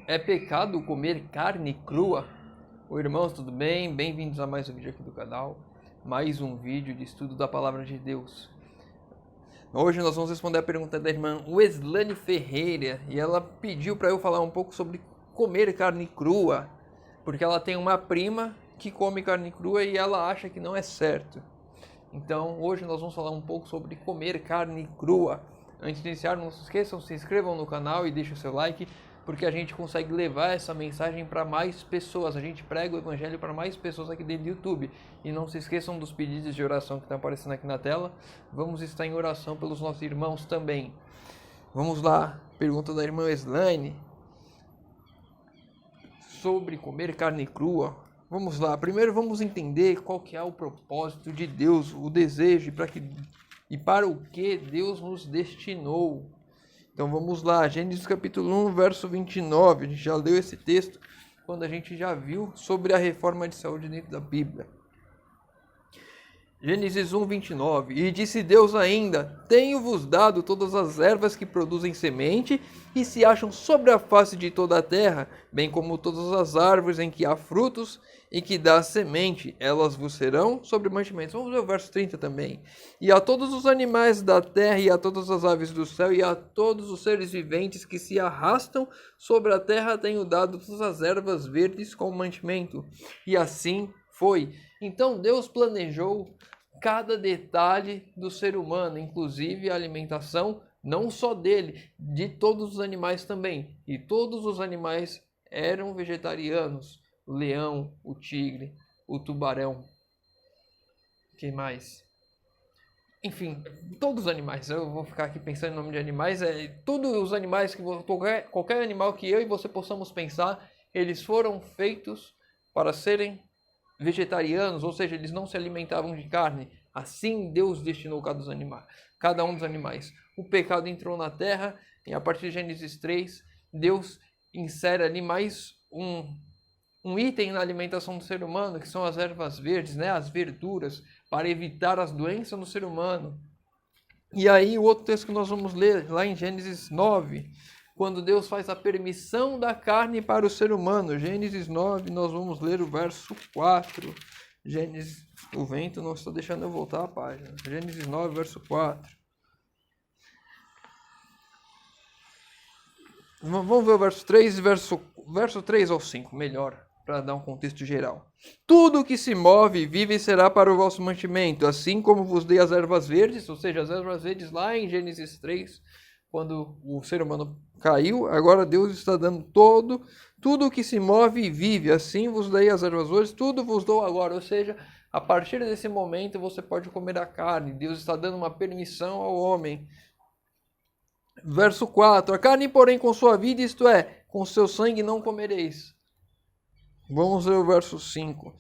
É pecado comer carne crua? Oi, irmãos, tudo bem? Bem-vindos a mais um vídeo aqui do canal. Mais um vídeo de estudo da Palavra de Deus. Hoje nós vamos responder a pergunta da irmã Weslane Ferreira. E ela pediu para eu falar um pouco sobre comer carne crua. Porque ela tem uma prima que come carne crua e ela acha que não é certo. Então, hoje nós vamos falar um pouco sobre comer carne crua. Antes de iniciar, não se esqueçam, se inscrevam no canal e deixem o seu like, porque a gente consegue levar essa mensagem para mais pessoas. A gente prega o evangelho para mais pessoas aqui dentro do YouTube. E não se esqueçam dos pedidos de oração que estão aparecendo aqui na tela. Vamos estar em oração pelos nossos irmãos também. Vamos lá, pergunta da irmã Weslane sobre comer carne crua. Vamos lá, primeiro vamos entender qual que é o propósito de Deus, o desejo e para o que Deus nos destinou. Então vamos lá, Gênesis capítulo 1, verso 29, a gente já leu esse texto quando a gente já viu sobre a reforma de saúde dentro da Bíblia. Gênesis 1, 29, e disse Deus ainda, tenho-vos dado todas as ervas que produzem semente e se acham sobre a face de toda a terra, bem como todas as árvores em que há frutos e que dá semente, elas vos serão sobre mantimentos. Vamos ver o verso 30 também. E a todos os animais da terra e a todas as aves do céu e a todos os seres viventes que se arrastam sobre a terra tenho dado todas as ervas verdes como mantimento. E assim foi. Então Deus planejou cada detalhe do ser humano, inclusive a alimentação, não só dele, de todos os animais também. E todos os animais eram vegetarianos. O leão, o tigre, o tubarão. Que mais? Enfim, todos os animais. Eu vou ficar aqui pensando em nome de animais. Todos os animais, qualquer animal que eu e você possamos pensar, eles foram feitos para serem vegetarianos, ou seja, eles não se alimentavam de carne. Assim Deus destinou cada um dos animais. O pecado entrou na terra e a partir de Gênesis 3, Deus insere ali mais um item na alimentação do ser humano, que são as ervas verdes, né, as verduras, para evitar as doenças no ser humano. E aí o outro texto que nós vamos ler, lá em Gênesis 9, quando Deus faz a permissão da carne para o ser humano. Gênesis 9, nós vamos ler o verso 4. O vento não está deixando eu voltar a página. Gênesis 9, verso 4. Vamos ver o verso 3 e verso 3 ao 5, melhor, para dar um contexto geral. Tudo que se move e vive será para o vosso mantimento, assim como vos dei as ervas verdes, ou seja, as ervas verdes lá em Gênesis 3, quando o ser humano caiu, agora Deus está dando tudo que se move e vive, assim vos dei as ervas verdes, tudo vos dou agora, ou seja, a partir desse momento você pode comer a carne, Deus está dando uma permissão ao homem. Verso 4, a carne porém com sua vida, isto é, com seu sangue não comereis. Vamos ver o verso 5.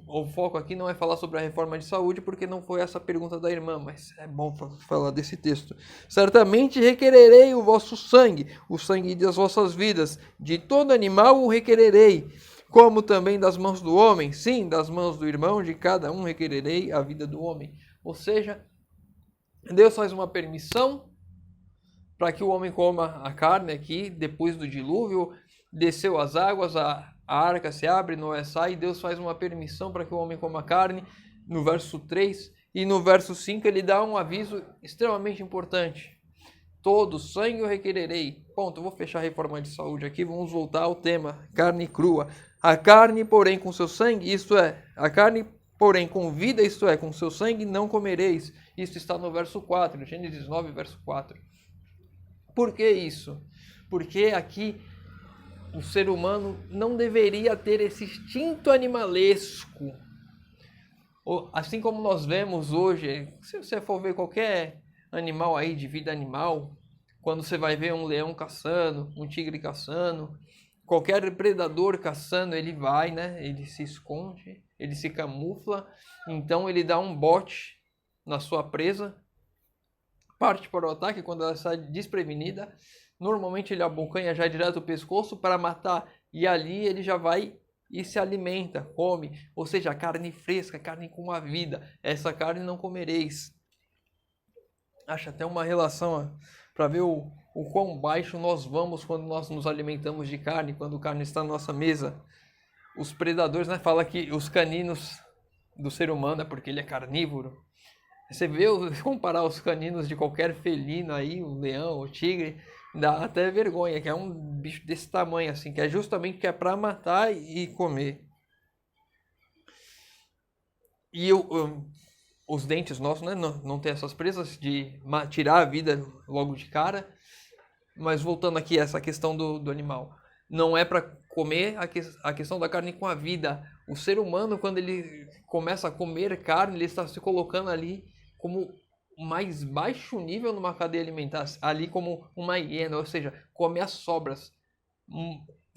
O foco aqui não é falar sobre a reforma de saúde, porque não foi essa a pergunta da irmã, mas é bom falar desse texto. Certamente requererei o vosso sangue, o sangue das vossas vidas, de todo animal o requererei, como também das mãos do homem, sim, das mãos do irmão, de cada um requererei a vida do homem. Ou seja, Deus faz uma permissão para que o homem coma a carne aqui, depois do dilúvio, desceu as águas, a arca se abre, Noé sai, Deus faz uma permissão para que o homem coma carne, no verso 3, e no verso 5 ele dá um aviso extremamente importante. Todo sangue eu requererei. Ponto, eu vou fechar a reforma de saúde aqui, vamos voltar ao tema, carne crua. A carne, porém, com seu sangue, isto é, a carne, porém, com vida, isto é, com seu sangue, não comereis. Isso está no verso 4, Gênesis 9, verso 4. Por que isso? Porque aqui o ser humano não deveria ter esse instinto animalesco. Assim como nós vemos hoje, se você for ver qualquer animal aí de vida animal, quando você vai ver um leão caçando, um tigre caçando, qualquer predador caçando, ele vai, né? Ele se esconde, ele se camufla, então ele dá um bote na sua presa, parte para o ataque quando ela está desprevenida. Normalmente ele abocanha já direto do pescoço para matar. E ali ele já vai e se alimenta, come. Ou seja, carne fresca, carne com uma vida. Essa carne não comereis. Acho até uma relação para ver o o quão baixo nós vamos quando nós nos alimentamos de carne, quando a carne está na nossa mesa. Os predadores, né, falam que os caninos do ser humano é porque ele é carnívoro. Você vê, comparar os caninos de qualquer felino aí, o leão, o tigre, dá até vergonha, que é um bicho desse tamanho assim, que é justamente que é para matar e comer. E os dentes nossos, né, não tem essas presas de tirar a vida logo de cara. Mas voltando aqui a essa questão do animal, não é para comer a questão da carne com a vida. O ser humano, quando ele começa a comer carne, ele está se colocando ali como o mais baixo nível numa cadeia alimentar, ali como uma hiena, ou seja, come as sobras.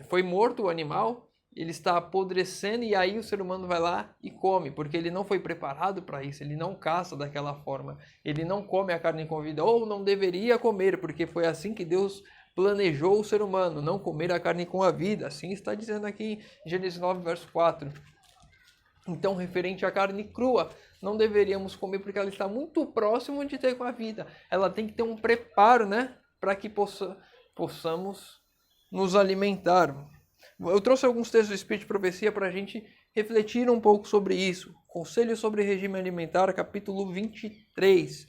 Foi morto o animal, ele está apodrecendo e aí o ser humano vai lá e come, porque ele não foi preparado para isso, ele não caça daquela forma, ele não come a carne com vida, ou não deveria comer, porque foi assim que Deus planejou o ser humano, não comer a carne com a vida, assim está dizendo aqui em Gênesis 9, verso 4. Então, referente à carne crua, não deveríamos comer porque ela está muito próximo de ter com a vida, ela tem que ter um preparo, né, para que possamos nos alimentar. Eu trouxe alguns textos do Espírito de Profecia para a gente refletir um pouco sobre isso. Conselho sobre regime alimentar, capítulo 23.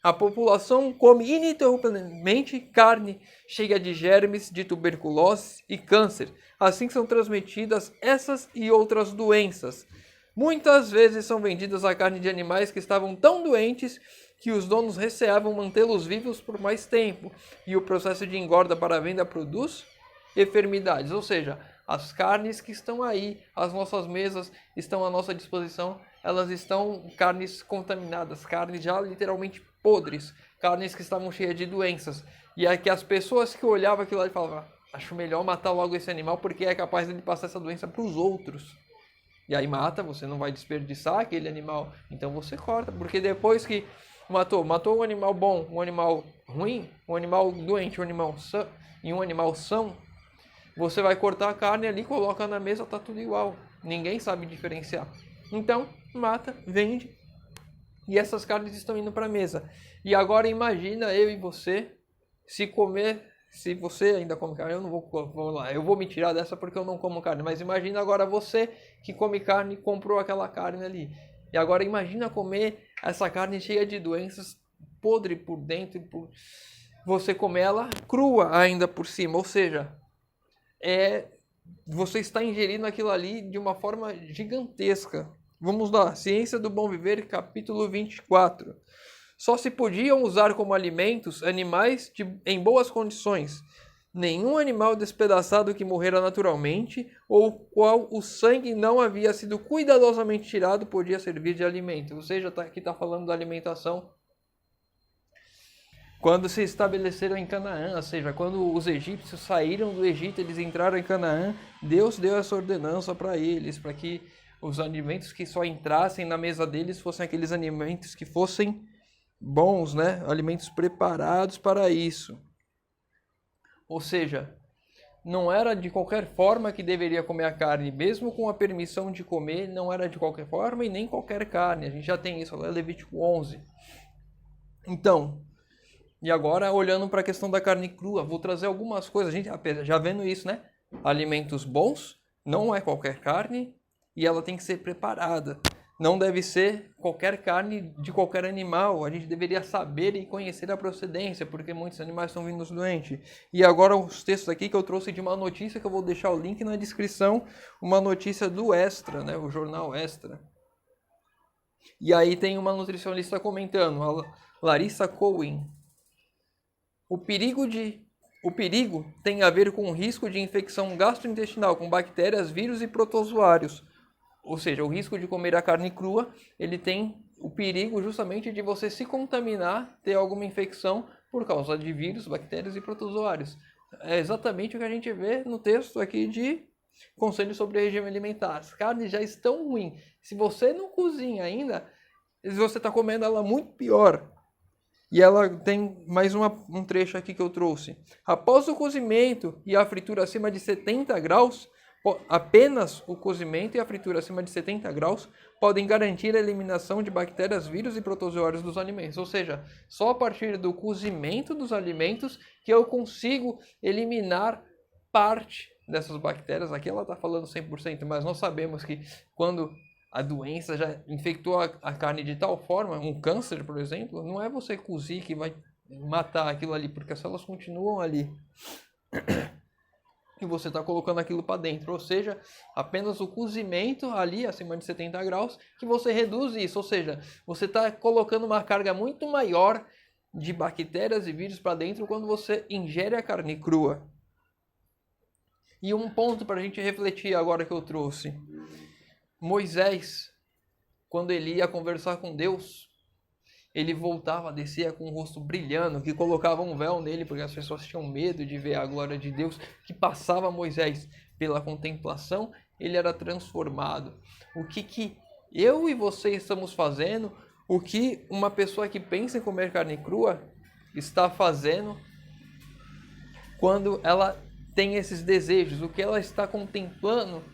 A população come ininterruptamente carne cheia de germes, de tuberculose e câncer. Assim são transmitidas essas e outras doenças. Muitas vezes são vendidas a carne de animais que estavam tão doentes que os donos receavam mantê-los vivos por mais tempo. E o processo de engorda para a venda produz enfermidades, ou seja, as carnes que estão aí, as nossas mesas estão à nossa disposição, elas estão carnes contaminadas, carnes já literalmente podres, carnes que estavam cheias de doenças. E é que as pessoas que olhavam aquilo lá e falavam, acho melhor matar logo esse animal porque é capaz de passar essa doença para os outros. E aí mata, você não vai desperdiçar aquele animal, então você corta, porque depois que matou um animal bom, um animal ruim, um animal doente, um animal são, e um animal são, você vai cortar a carne ali, coloca na mesa, tá tudo igual. Ninguém sabe diferenciar. Então, mata, vende. E essas carnes estão indo para a mesa. E agora imagina eu e você, se você ainda come carne, eu não vamos lá, eu vou me tirar dessa porque eu não como carne. Mas imagina agora você que come carne e comprou aquela carne ali. E agora imagina comer essa carne cheia de doenças, podre por dentro, você comer ela crua ainda por cima. Ou seja, você está ingerindo aquilo ali de uma forma gigantesca. Vamos lá, Ciência do Bom Viver, capítulo 24. Só se podiam usar como alimentos animais em boas condições. Nenhum animal despedaçado que morrera naturalmente, ou qual o sangue não havia sido cuidadosamente tirado, podia servir de alimento. Ou seja, aqui está falando da alimentação quando se estabeleceram em Canaã, ou seja, quando os egípcios saíram do Egito, eles entraram em Canaã, Deus deu essa ordenança para eles, para que os alimentos que só entrassem na mesa deles fossem aqueles alimentos que fossem bons, né? Alimentos preparados para isso. Ou seja, não era de qualquer forma que deveria comer a carne, mesmo com a permissão de comer, não era de qualquer forma e nem qualquer carne. A gente já tem isso, lá em Levítico 11. Então, e agora, olhando para a questão da carne crua, vou trazer algumas coisas. A gente já vendo isso, né? Alimentos bons, não é qualquer carne e ela tem que ser preparada. Não deve ser qualquer carne de qualquer animal. A gente deveria saber e conhecer a procedência, porque muitos animais estão vindo doentes. E agora os textos aqui que eu trouxe de uma notícia, que eu vou deixar o link na descrição, uma notícia do Extra, né? O jornal Extra. E aí tem uma nutricionista comentando, a Larissa Cohen. O perigo tem a ver com o risco de infecção gastrointestinal com bactérias, vírus e protozoários. Ou seja, o risco de comer a carne crua, ele tem o perigo justamente de você se contaminar, ter alguma infecção por causa de vírus, bactérias e protozoários. É exatamente o que a gente vê no texto aqui de Conselho sobre Regime Alimentar. As carnes já estão ruins. Se você não cozinha ainda, você está comendo ela muito pior. E ela tem mais um trecho aqui que eu trouxe. Após o cozimento e a fritura acima de 70 graus, Apenas o cozimento e a fritura acima de 70 graus podem garantir a eliminação de bactérias, vírus e protozoários dos alimentos. Ou seja, só a partir do cozimento dos alimentos que eu consigo eliminar parte dessas bactérias. Aqui ela está falando 100%, mas nós sabemos que quando a doença já infectou a carne de tal forma, um câncer, por exemplo, não é você cozir que vai matar aquilo ali, porque as células continuam ali. E você está colocando aquilo para dentro, ou seja, apenas o cozimento ali acima de 70 graus que você reduz isso, ou seja, você está colocando uma carga muito maior de bactérias e vírus para dentro quando você ingere a carne crua. E um ponto para a gente refletir agora que eu trouxe, Moisés, quando ele ia conversar com Deus, ele voltava, descia com o rosto brilhando, que colocava um véu nele, porque as pessoas tinham medo de ver a glória de Deus, que passava Moisés pela contemplação, ele era transformado. O que eu e você estamos fazendo, o que uma pessoa que pensa em comer carne crua está fazendo quando ela tem esses desejos, o que ela está contemplando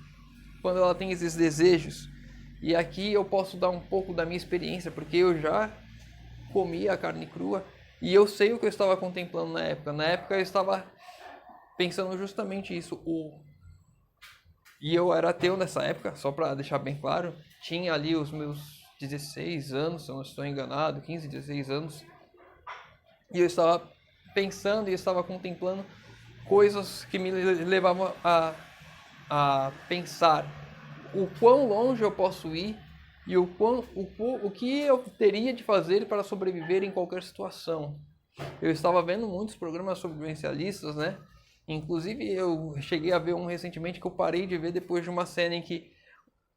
quando ela tem esses desejos. E aqui eu posso dar um pouco da minha experiência, porque eu já comia a carne crua e eu sei o que eu estava contemplando na época. Na época eu estava pensando justamente isso. E eu era ateu nessa época, só para deixar bem claro. Tinha ali os meus 16 anos, se eu não estou enganado, 15, 16 anos. E eu estava pensando e estava contemplando coisas que me levavam a pensar o quão longe eu posso ir e o que eu teria de fazer para sobreviver em qualquer situação. Eu estava vendo muitos programas sobrevivencialistas, né? Inclusive eu cheguei a ver um recentemente que eu parei de ver depois de uma cena em que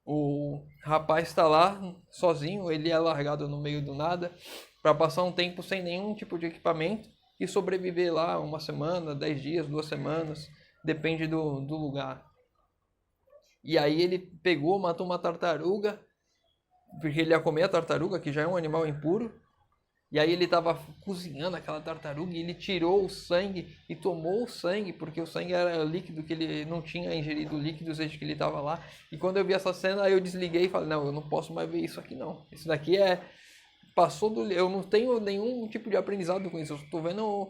o rapaz está lá sozinho, ele é largado no meio do nada para passar um tempo sem nenhum tipo de equipamento e sobreviver lá uma semana, 10 dias, 2 semanas, depende do lugar. E aí ele pegou, matou uma tartaruga, porque ele ia comer a tartaruga, que já é um animal impuro. E aí ele estava cozinhando aquela tartaruga e ele tirou o sangue e tomou o sangue, porque o sangue era líquido, que ele não tinha ingerido líquidos desde que ele estava lá. E quando eu vi essa cena, aí eu desliguei e falei, não, eu não posso mais ver isso aqui não. Isso daqui passou do... Eu não tenho nenhum tipo de aprendizado com isso. Eu estou vendo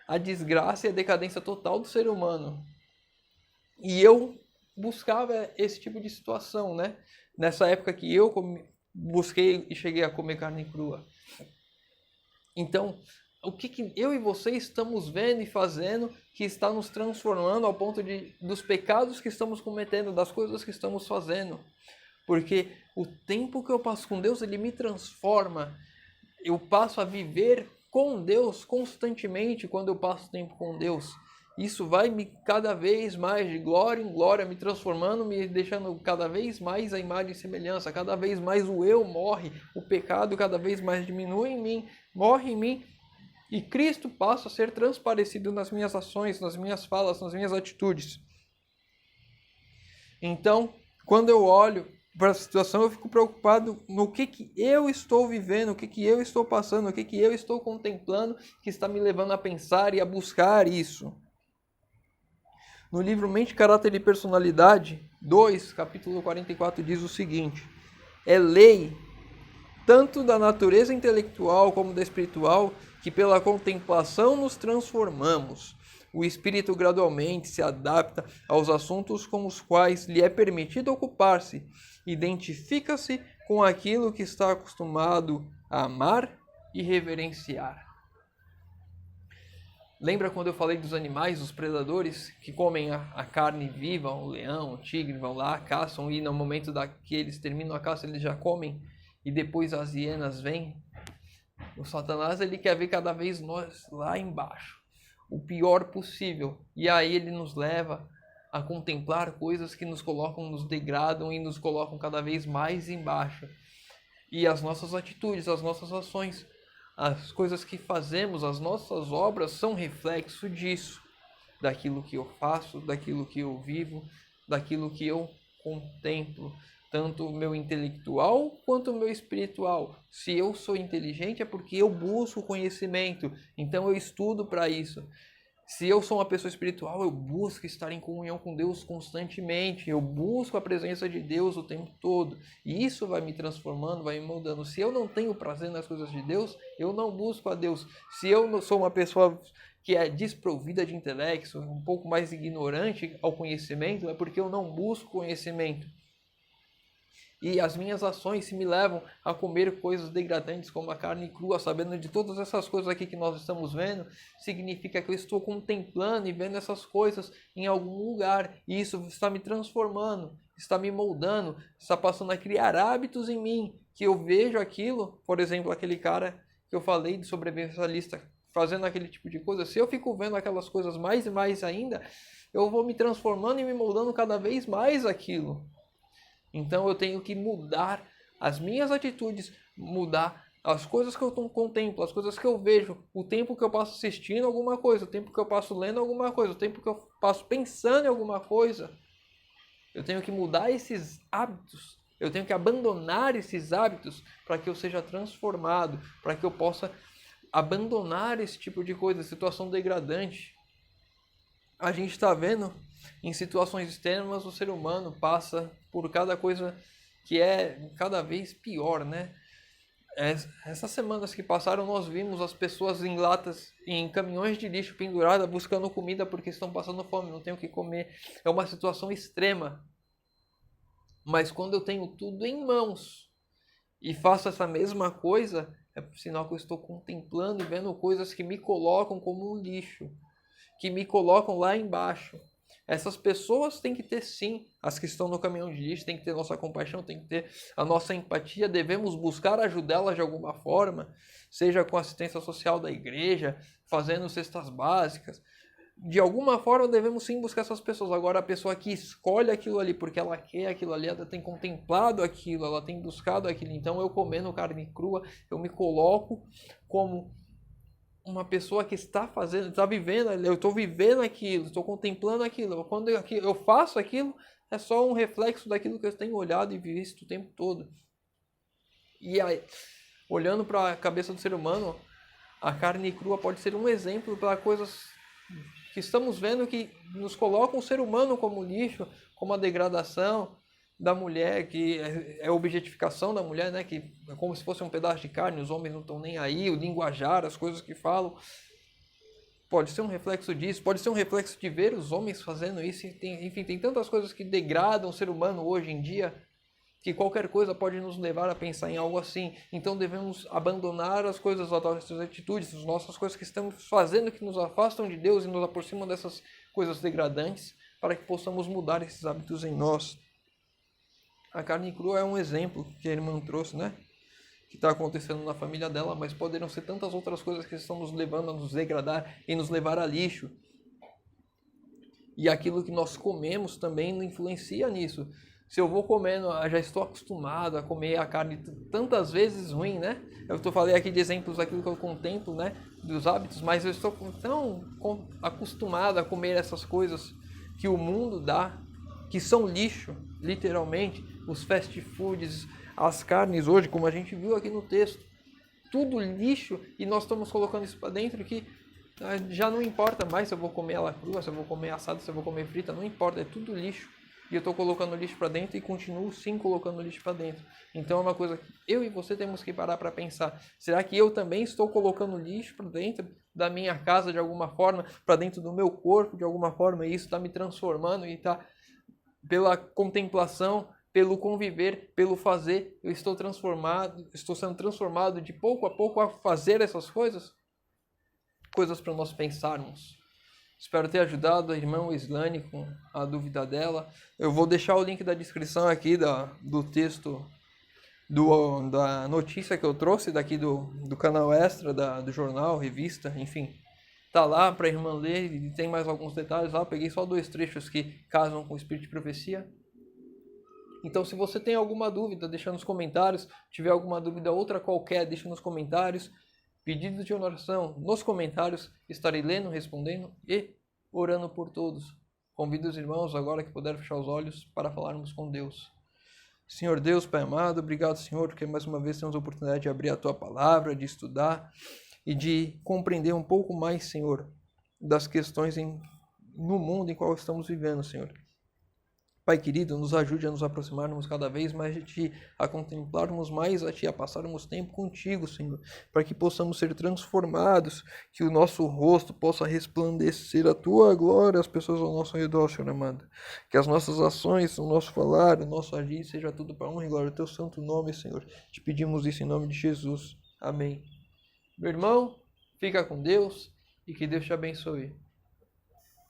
a desgraça e a decadência total do ser humano. E eu buscava esse tipo de situação, né? Nessa época que eu busquei e cheguei a comer carne crua. Então, o que eu e você estamos vendo e fazendo que está nos transformando ao ponto dos pecados que estamos cometendo, das coisas que estamos fazendo? Porque o tempo que eu passo com Deus, ele me transforma. Eu passo a viver com Deus constantemente quando eu passo tempo com Deus. Isso vai me cada vez mais de glória em glória, me transformando, me deixando cada vez mais a imagem e semelhança. Cada vez mais o eu morre, o pecado cada vez mais diminui em mim, morre em mim. E Cristo passa a ser transparecido nas minhas ações, nas minhas falas, nas minhas atitudes. Então, quando eu olho para a situação, eu fico preocupado no que eu estou vivendo, o que eu estou passando, o que eu estou contemplando, que está me levando a pensar e a buscar isso. No livro Mente, Caráter e Personalidade 2, capítulo 44, diz o seguinte: é lei, tanto da natureza intelectual como da espiritual, que pela contemplação nos transformamos. O espírito gradualmente se adapta aos assuntos com os quais lhe é permitido ocupar-se, identifica-se com aquilo que está acostumado a amar e reverenciar. Lembra quando eu falei dos animais, dos predadores, que comem a carne viva, o leão, o tigre, vão lá, caçam e no momento que eles terminam a caça, eles já comem e depois as hienas vêm? O Satanás, ele quer ver cada vez nós lá embaixo, o pior possível. E aí ele nos leva a contemplar coisas que nos colocam, nos degradam e nos colocam cada vez mais embaixo. E as nossas atitudes, as nossas ações, as coisas que fazemos, as nossas obras são reflexo disso, daquilo que eu faço, daquilo que eu vivo, daquilo que eu contemplo, tanto o meu intelectual quanto o meu espiritual. Se eu sou inteligente é porque eu busco conhecimento, então eu estudo para isso. Se eu sou uma pessoa espiritual, eu busco estar em comunhão com Deus constantemente. Eu busco a presença de Deus o tempo todo. E isso vai me transformando, vai me moldando. Se eu não tenho prazer nas coisas de Deus, eu não busco a Deus. Se eu não sou uma pessoa que é desprovida de intelecto, um pouco mais ignorante ao conhecimento, é porque eu não busco conhecimento. E as minhas ações se me levam a comer coisas degradantes como a carne crua, sabendo de todas essas coisas aqui que nós estamos vendo, significa que eu estou contemplando e vendo essas coisas em algum lugar. E isso está me transformando, está me moldando, está passando a criar hábitos em mim, que eu vejo aquilo, por exemplo, aquele cara que eu falei de sobrevivencialista fazendo aquele tipo de coisa. Se eu fico vendo aquelas coisas mais e mais ainda, eu vou me transformando e me moldando cada vez mais aquilo. Então eu tenho que mudar as minhas atitudes, mudar as coisas que eu contemplo, as coisas que eu vejo, o tempo que eu passo assistindo alguma coisa, o tempo que eu passo lendo alguma coisa, o tempo que eu passo pensando em alguma coisa. Eu tenho que mudar esses hábitos, eu tenho que abandonar esses hábitos para que eu seja transformado, para que eu possa abandonar esse tipo de coisa, situação degradante. A gente está vendo em situações extremas o ser humano passa por cada coisa que é cada vez pior, né? Essas semanas que passaram nós vimos as pessoas em latas, em caminhões de lixo penduradas buscando comida porque estão passando fome, não tem o que comer. É uma situação extrema. Mas quando eu tenho tudo em mãos e faço essa mesma coisa, é sinal que eu estou contemplando e vendo coisas que me colocam como um lixo, que me colocam lá embaixo. Essas pessoas têm que ter sim, as que estão no caminhão de lixo, tem que ter nossa compaixão, tem que ter a nossa empatia, devemos buscar ajudá-las de alguma forma, seja com assistência social da igreja, fazendo cestas básicas. De alguma forma devemos sim buscar essas pessoas. Agora a pessoa que escolhe aquilo ali porque ela quer aquilo ali, ela tem contemplado aquilo, ela tem buscado aquilo. Então eu comendo carne crua, eu me coloco como uma pessoa que está fazendo, está vivendo, eu estou vivendo aquilo, estou contemplando aquilo. Quando eu faço aquilo, é só um reflexo daquilo que eu tenho olhado e visto o tempo todo. E aí, olhando para a cabeça do ser humano, a carne crua pode ser um exemplo para coisas que estamos vendo que nos colocam o ser humano como lixo, como a degradação da mulher, que é a objetificação da mulher, né? Que é como se fosse um pedaço de carne, os homens não estão nem aí, o linguajar, as coisas que falam. Pode ser um reflexo disso, pode ser um reflexo de ver os homens fazendo isso. Enfim, tem tantas coisas que degradam o ser humano hoje em dia, que qualquer coisa pode nos levar a pensar em algo assim. Então devemos abandonar as coisas, as nossas atitudes, as nossas coisas que estamos fazendo que nos afastam de Deus e nos aproximam dessas coisas degradantes, para que possamos mudar esses hábitos em nós. A carne crua é um exemplo que a irmã trouxe, né? Que está acontecendo na família dela, mas poderão ser tantas outras coisas que estão nos levando a nos degradar e nos levar a lixo. E aquilo que nós comemos também influencia nisso. Se eu vou comendo, já estou acostumado a comer a carne tantas vezes ruim, né? Falei aqui de exemplos daquilo que eu contemplo, né? Dos hábitos, mas eu estou tão acostumado a comer essas coisas que o mundo dá, que são lixo, literalmente, os fast foods, as carnes hoje, como a gente viu aqui no texto, tudo lixo, e nós estamos colocando isso para dentro que já não importa mais se eu vou comer ela crua, se eu vou comer assada, se eu vou comer frita, não importa, é tudo lixo. E eu estou colocando lixo para dentro e continuo sim colocando lixo para dentro. Então é uma coisa que eu e você temos que parar para pensar. Será que eu também estou colocando lixo para dentro da minha casa de alguma forma, para dentro do meu corpo de alguma forma, e isso está me transformando e está pela contemplação, pelo conviver, pelo fazer, eu estou sendo transformado de pouco a pouco a fazer essas coisas? Coisas para nós pensarmos. Espero ter ajudado a irmã Islane com a dúvida dela. Eu vou deixar o link da descrição aqui do texto, da notícia que eu trouxe daqui do canal Extra, do jornal, revista, enfim. Tá lá para a irmã ler e tem mais alguns detalhes lá. Eu peguei só 2 trechos que casam com o Espírito de Profecia. Então, se você tem alguma dúvida, deixa nos comentários. Se tiver alguma dúvida outra qualquer, deixa nos comentários. Pedido de oração nos comentários. Estarei lendo, respondendo e orando por todos. Convido os irmãos agora que puderem fechar os olhos para falarmos com Deus. Senhor Deus, Pai amado, obrigado, Senhor, porque mais uma vez temos a oportunidade de abrir a Tua palavra, de estudar e de compreender um pouco mais, Senhor, das questões no mundo em qual estamos vivendo, Senhor. Pai querido, nos ajude a nos aproximarmos cada vez mais de Ti, a contemplarmos mais a Ti, a passarmos tempo contigo, Senhor, para que possamos ser transformados, que o nosso rosto possa resplandecer a Tua glória às pessoas ao nosso redor, Senhor amado. Que as nossas ações, o nosso falar, o nosso agir, seja tudo para honra e glória do Teu santo nome, Senhor. Te pedimos isso em nome de Jesus. Amém. Meu irmão, fica com Deus e que Deus te abençoe.